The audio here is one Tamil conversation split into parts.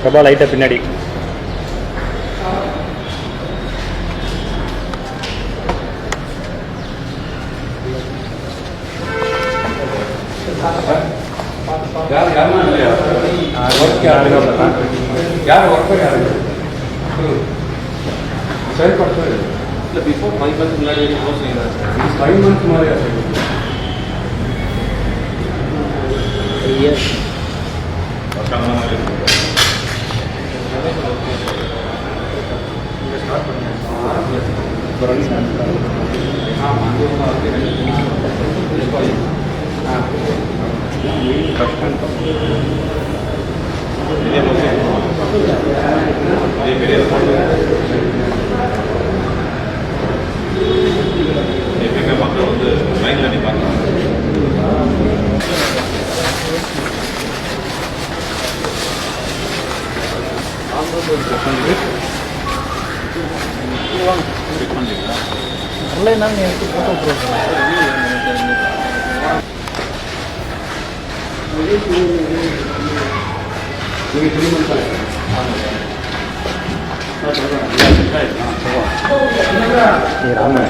பிரபா லைட்டாக பின்னாடி. பிஃபோர் 5 months முன்னாடி க்ளோஸ் செய்யலாம். 5 months மாதிரியா Yes. மக்கள் வந்து லைன்ல நிற்பாங்க. ஆன்லைனாக எனக்கு ஃபோட்டோ ப்ரூஃப் ராமன்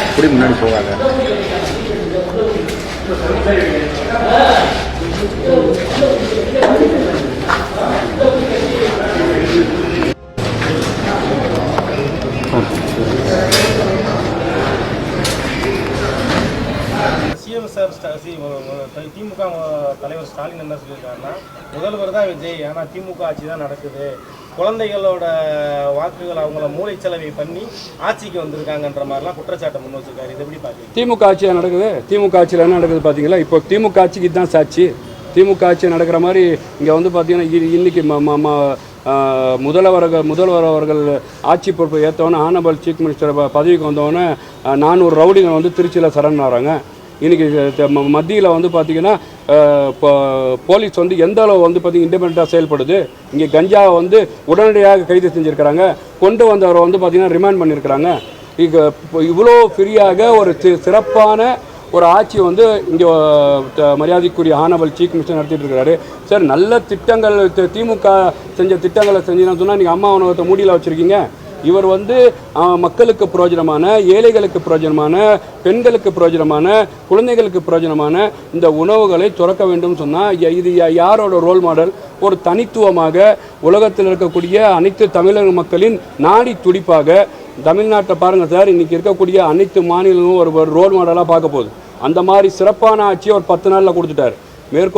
இப்படி முன்னாடி போவாங்க. சிஎம் சார் திமுக தலைவர் ஸ்டாலின் என்ன சொல்லியிருக்காருன்னா, முதல்வர் தான் விஜய், ஆனால் திமுக ஆட்சி தான் நடக்குது, குழந்தைகளோட வாக்குகள் அவங்கள மூளைச்சலவை பண்ணி ஆட்சிக்கு வந்திருக்காங்கன்ற மாதிரிலாம் குற்றச்சாட்டை முன் வச்சிருக்காரு. இது எப்படி பார்க்குறீங்க? திமுக ஆட்சியாக நடக்குது. திமுக ஆட்சியில் என்ன நடக்குது பார்த்தீங்களா? இப்போ திமுக ஆட்சிக்கு இதுதான் சாட்சி. திமுக ஆட்சி நடக்கிற மாதிரி இங்கே வந்து பார்த்தீங்கன்னா இன்றைக்கி முதல்வர் அவர்கள் ஆட்சி பொறுப்பை ஏற்றவொன்னே ஆனரபிள் சீஃப் மினிஸ்டர் பதவிக்கு வந்தவொடனே 400 ரவுடிங்க வந்து திருச்சியில் சரண் ஆகிறாங்க. இன்றைக்கி மத்தியில் வந்து பார்த்திங்கன்னா போலீஸ் வந்து எந்த அளவு வந்து பார்த்திங்கன்னா இண்டிபெண்ட்டாக செயல்படுது. இங்கே கஞ்சாவை வந்து உடனடியாக கைது செஞ்சுருக்கிறாங்க. கொண்டு வந்தவரை வந்து பார்த்திங்கன்னா ரிமாண்ட் பண்ணியிருக்கிறாங்க. இவ்வளோ ஃப்ரீயாக ஒரு சிறப்பான ஒரு ஆட்சி வந்து இங்கே மரியாதைக்குரிய ஆனரபிள் சீஃப் மினிஸ்டர் நடத்திட்டு இருக்கிறாரு. சார், நல்ல திட்டங்கள் திமுக செஞ்ச திட்டங்களை செஞ்சுன்னு சொன்னால் நீங்கள் அம்மா உணவகத்தை மூடியில் வச்சுருக்கீங்க. இவர் வந்து மக்களுக்கு பிரயோஜனமான, ஏழைகளுக்கு பிரயோஜனமான, பெண்களுக்கு பிரயோஜனமான, குழந்தைகளுக்கு பிரயோஜனமான இந்த உணவுகளை துறக்க வேண்டும் சொன்னால் இது யாரோட ரோல் மாடல்? ஒரு தனித்துவமாக உலகத்தில் இருக்கக்கூடிய அனைத்து தமிழக மக்களின் நாடி துடிப்பாக தமிழ்நாட்டை பாருங்கள் சார். இன்றைக்கி இருக்கக்கூடிய அனைத்து மாநிலங்களும் ஒரு ரோல் மாடலாக பார்க்க போகுது. அந்த மாதிரி சிறப்பான ஆட்சியை ஒரு 10 நாளில் கொடுத்துட்டார். மேற்கொண்டு